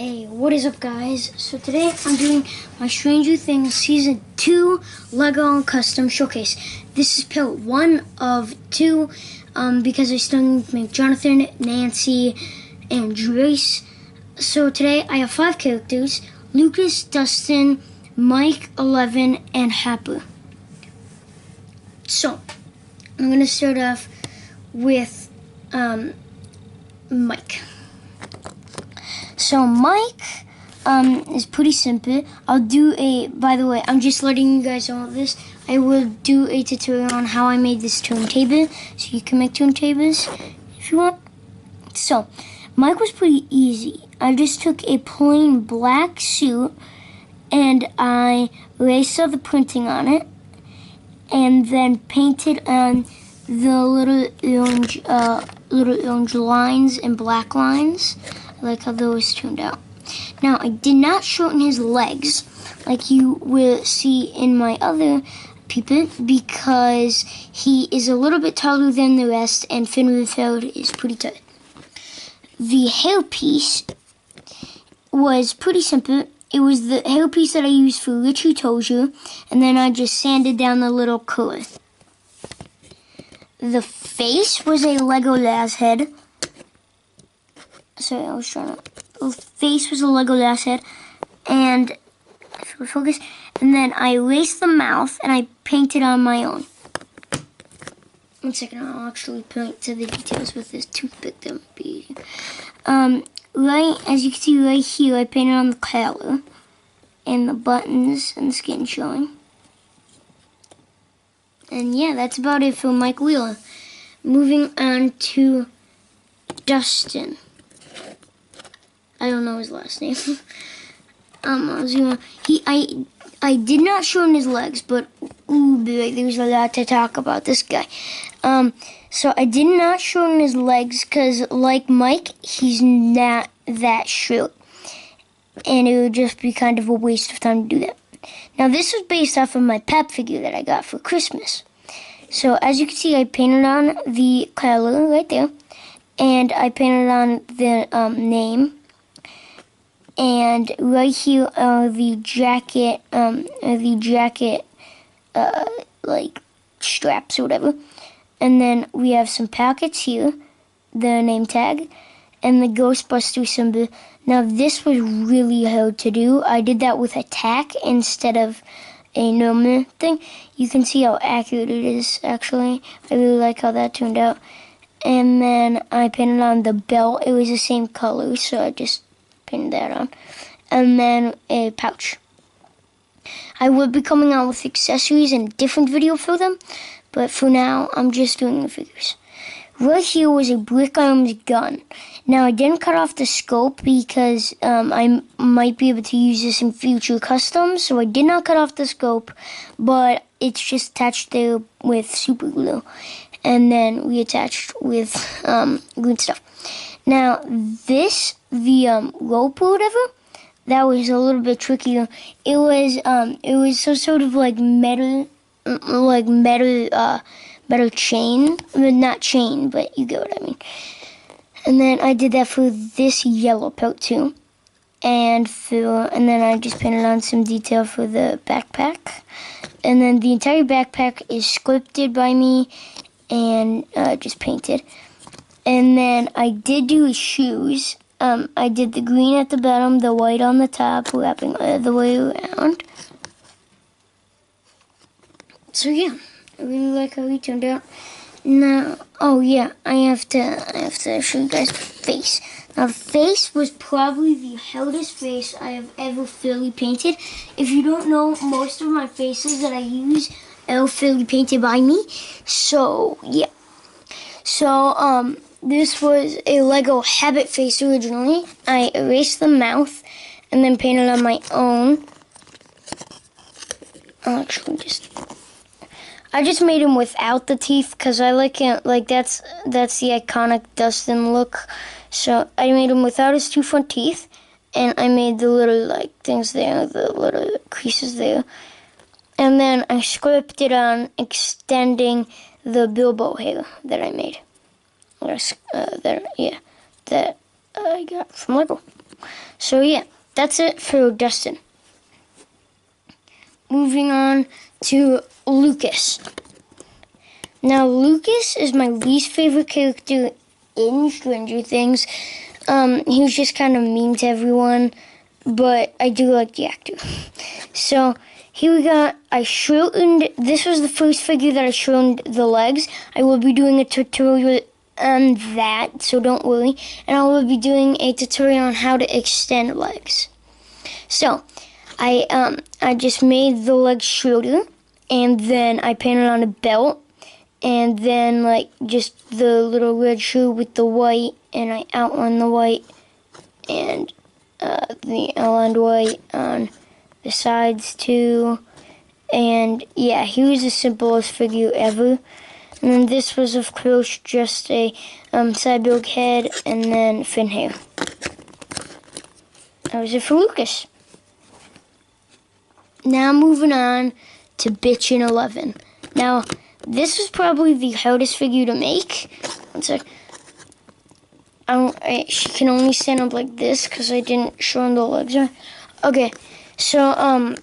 Hey, what is up, guys? So today I'm doing my Stranger Things Season 2 Lego Custom Showcase. This is part 1 of 2 because I still need to make Jonathan, Nancy, and Joyce. So today I have 5 characters: Lucas, Dustin, Mike, 11, and Happer. So I'm going to start off with Mike. So Mike is pretty simple. By the way, I'm just letting you guys know this. I will do a tutorial on how I made this turntable, so you can make turntables if you want. So Mike was pretty easy. I just took a plain black suit and I erased all the printing on it and then painted on the little orange lines and black lines. I like how those turned out. Now, I did not shorten his legs like you will see in my other people because he is a little bit taller than the rest and Finn Wolfhard is pretty tight. The hairpiece was pretty simple. It was the hairpiece that I used for Richie Tozier, and then I just sanded down the little curl. The face was a Lego Laz head. Sorry, I was trying to. The face was a Lego Laz head, and focus. And then I erased the mouth, and I painted on my own. 1 second, I'll actually point to the details with this toothpick. That would be easy. Right, as you can see right here, I painted on the collar, and the buttons and the skin showing. And yeah, that's about it for Mike Wheeler. Moving on to Dustin. I don't know his last name. I did not shorten his legs, but ooh boy, there's a lot to talk about this guy. So I did not shorten his legs because, like Mike, he's not that short, and it would just be kind of a waste of time to do that. Now, this was based off of my Pep figure that I got for Christmas. So as you can see, I painted on the collar right there, and I painted on the name. And right here are the jacket, like straps or whatever. And then we have some pockets here, the name tag, and the Ghostbuster symbol. Now this was really hard to do. I did that with a tack instead of a normal thing. You can see how accurate it is, actually. I really like how that turned out. And then I painted on the belt. It was the same color, so I just painted that on. And then a pouch. I will be coming out with accessories in a different video for them, but for now, I'm just doing the figures. Right here was a brick arms gun. Now, I didn't cut off the scope because I might be able to use this in future customs, so I did not cut off the scope, but it's just attached there with super glue, and then reattached with green stuff. Now, the rope or whatever, that was a little bit trickier. It was some sort of like metal chain. I mean, not chain, but you get what I mean. And then I did that for this yellow part too. And then I just painted on some detail for the backpack. And then the entire backpack is sculpted by me and just painted. And then I did do his shoes. I did the green at the bottom, the white on the top, wrapping the way around. So yeah, I really like how he turned out. Now, oh yeah, I have to show you guys the face. Now, the face was probably the hardest face I have ever fully painted. If you don't know, most of my faces that I use are fully painted by me. So yeah. So this was a Lego Habit face originally. I erased the mouth and then painted on my own. I just made him without the teeth because I like it. Like that's the iconic Dustin look. So I made him without his 2 front teeth, and I made the little like things there, the little creases there, and then I scripted on extending the Bilbo hair that I made. That I got from Lego. So yeah, that's it for Dustin. Moving on to Lucas. Now, Lucas is my least favorite character in Stranger Things. He was just kind of mean to everyone, but I do like the actor. So here we got, this was the first figure that I shortened the legs. I will be doing a tutorial on that, so don't worry. And I will be doing a tutorial on how to extend legs. So, I just made the legs shorter, and then I painted on a belt, and then like just the little red shoe with the white, and I outlined the white, and the outlined white on the sides too. And yeah, he was the simplest figure ever. And then this was, of course, just a cyborg head and then fin hair. That was it for Lucas. Now moving on to Bitchin' 11. Now, this was probably the hardest figure to make. One sec. She can only stand up like this because I didn't shorten the legs. Okay, so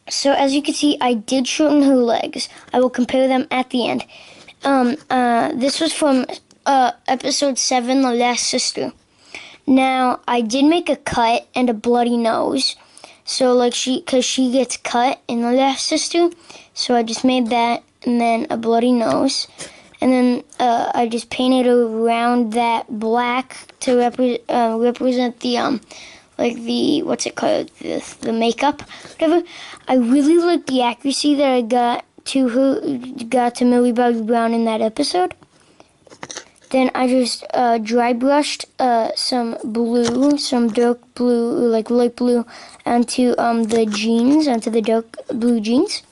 as you can see, I did shorten her legs. I will compare them at the end. This was from episode 7, The Last Sister. Now, I did make a cut and a bloody nose. So, like, because she gets cut in The Last Sister. So I just made that, and then a bloody nose. And then I just painted around that black to represent the, like the, what's it called, the makeup, whatever. I really liked the accuracy that I got to Millie Bobby Brown in that episode. Then I just dry brushed some dark blue, like light blue, onto the dark blue jeans.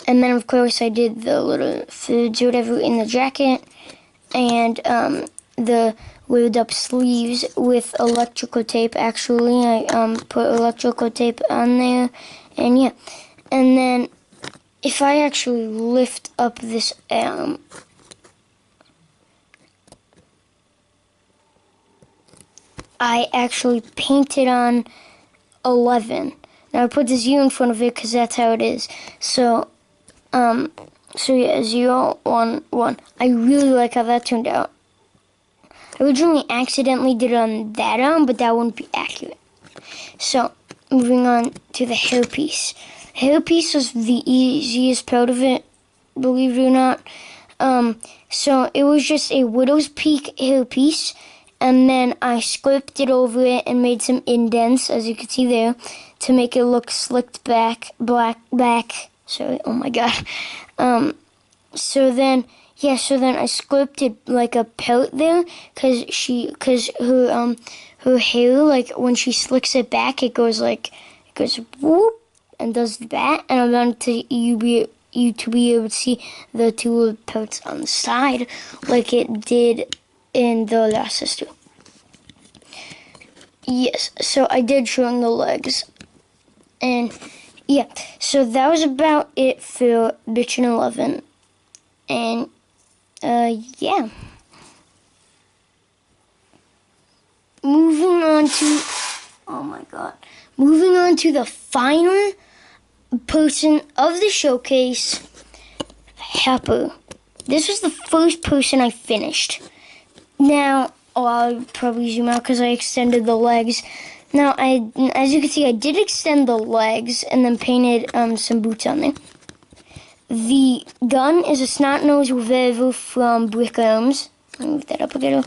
And then, of course, I did the little foods or whatever in the jacket, and the weird up sleeves with electrical tape. Actually, I put electrical tape on there, and yeah. And then, if I actually lift up this I actually painted on 11. Now I put the 0 in front of it because that's how it is. So yeah, 0, 1, 1. I really like how that turned out. I originally accidentally did it on that arm, but that wouldn't be accurate. So, moving on to the hairpiece. Hairpiece was the easiest part of it, believe it or not. So it was just a widow's peak hairpiece. And then I scripted over it and made some indents, as you can see there, to make it look slicked back, back. Sorry, oh my god. So then I scripted like a pelt there, cause her hair, like when she slicks it back, it goes whoop, and does that. And I wanted you to be able to see the two little pelts on the side, like it did in The Last Sister. Yes, so I did shorten the legs. And yeah, so that was about it for Bitchin' 11. And yeah. Moving on to the final person of the showcase, Hepper. This was the first person I finished. Now, I'll probably zoom out because I extended the legs. Now, as you can see, I did extend the legs and then painted some boots on there. The gun is a snot-nosed revolver from Brick Arms. Let me move that up a little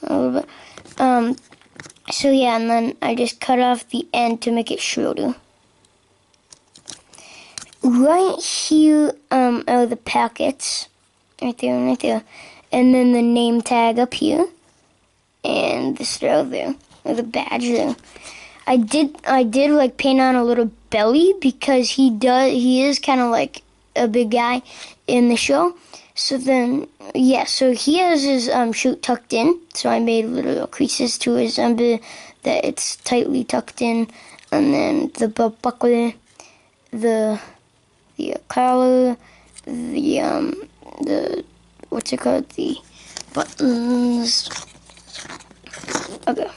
bit. So yeah, and then I just cut off the end to make it shorter. Right here are the packets. Right there and right there. And then the name tag up here. And the star there. Or the badge there. I did like paint on a little belly because he is kind of like a big guy in the show. So then, yeah, so he has his shirt tucked in. So I made little creases to his that it's tightly tucked in. And then the belt buckle, the collar, the what's it called? The buttons. Okay.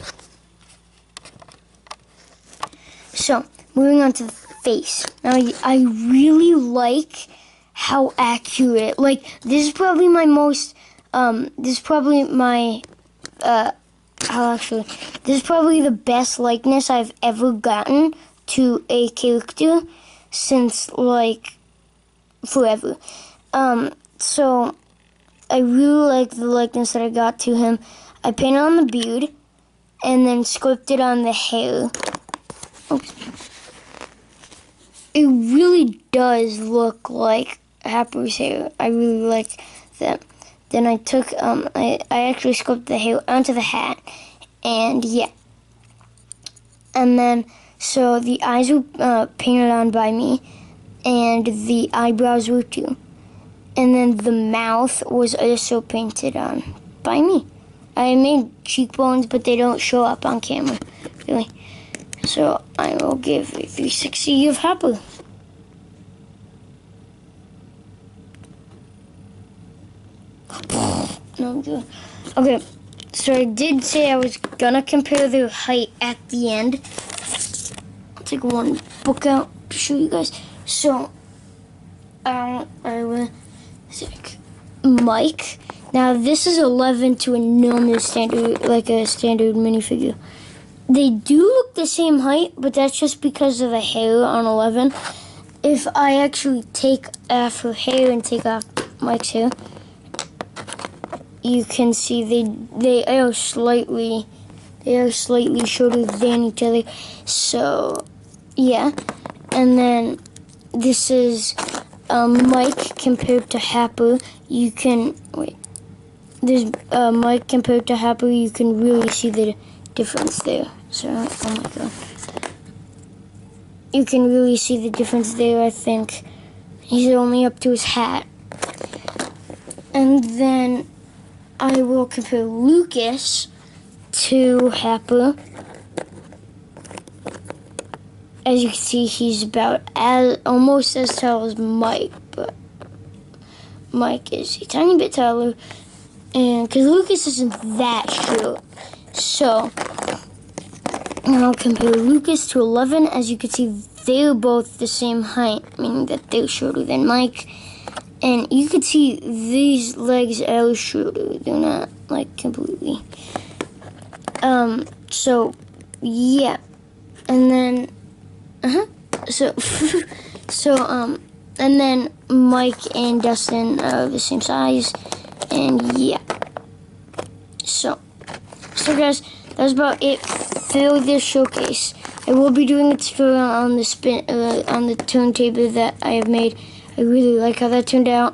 So, moving on to the face. Now, I really like how accurate, like, this is probably my most, this is probably my, this is probably the best likeness I've ever gotten to a character since, like, forever. So, I really like the likeness that I got to him. I painted on the beard, and then sculpted on the hair. Oops. It really does look like Happer's hair. I really liked that. Then I took, I actually sculpted the hair onto the hat, and yeah. And then, so the eyes were painted on by me, and the eyebrows were too. And then the mouth was also painted on by me. I made cheekbones, but they don't show up on camera, really. So I will give a 360 of Happer. No, I'm good. Okay, so I did say I was gonna compare their height at the end. I'll take one book out to show you guys. So, I will take Mike. Now this is 11 to a normal standard, like a standard minifigure. They do look the same height, but that's just because of the hair on 11. If I actually take off her hair and take off Mike's hair, you can see they are slightly shorter than each other. So yeah, and then this is Mike compared to Happer. You can wait. There's Mike compared to Happer. You can really see the difference there. So oh my god, you can really see the difference there. I think he's only up to his hat, and then I will compare Lucas to Happer. As you can see, he's about almost as tall as Mike, but Mike is a tiny bit taller, and because Lucas isn't that short. So I'll compare Lucas to 11. As you can see, they're both the same height, meaning that they're shorter than Mike. And you can see these legs are shorter. They're not, like, completely. So, yeah. And then, and then Mike and Dustin are the same size. And, yeah. So guys, that's about it for this showcase. I will be doing a tutorial on the turntable that I have made. I really like how that turned out,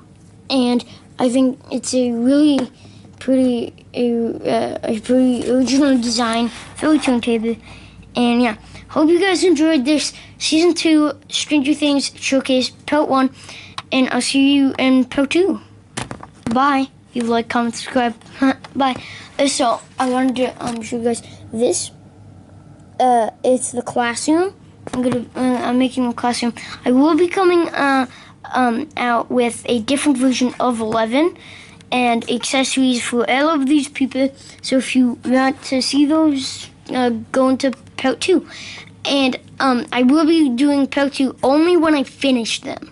and I think it's a really pretty original design for a turntable. And yeah, hope you guys enjoyed this season 2 Stranger Things showcase part 1, and I'll see you in part 2. Bye. If you like, comment, subscribe. Bye. So I wanted to show you guys this. It's the classroom. I'm making a classroom. I will be coming out with a different version of 11 and accessories for all of these people. So if you want to see those, go into part 2. And I will be doing part 2 only when I finish them.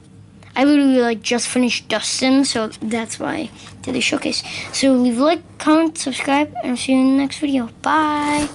I literally just finished Dustin, so that's why I did the showcase. So leave a like, comment, subscribe, and I'll see you in the next video. Bye!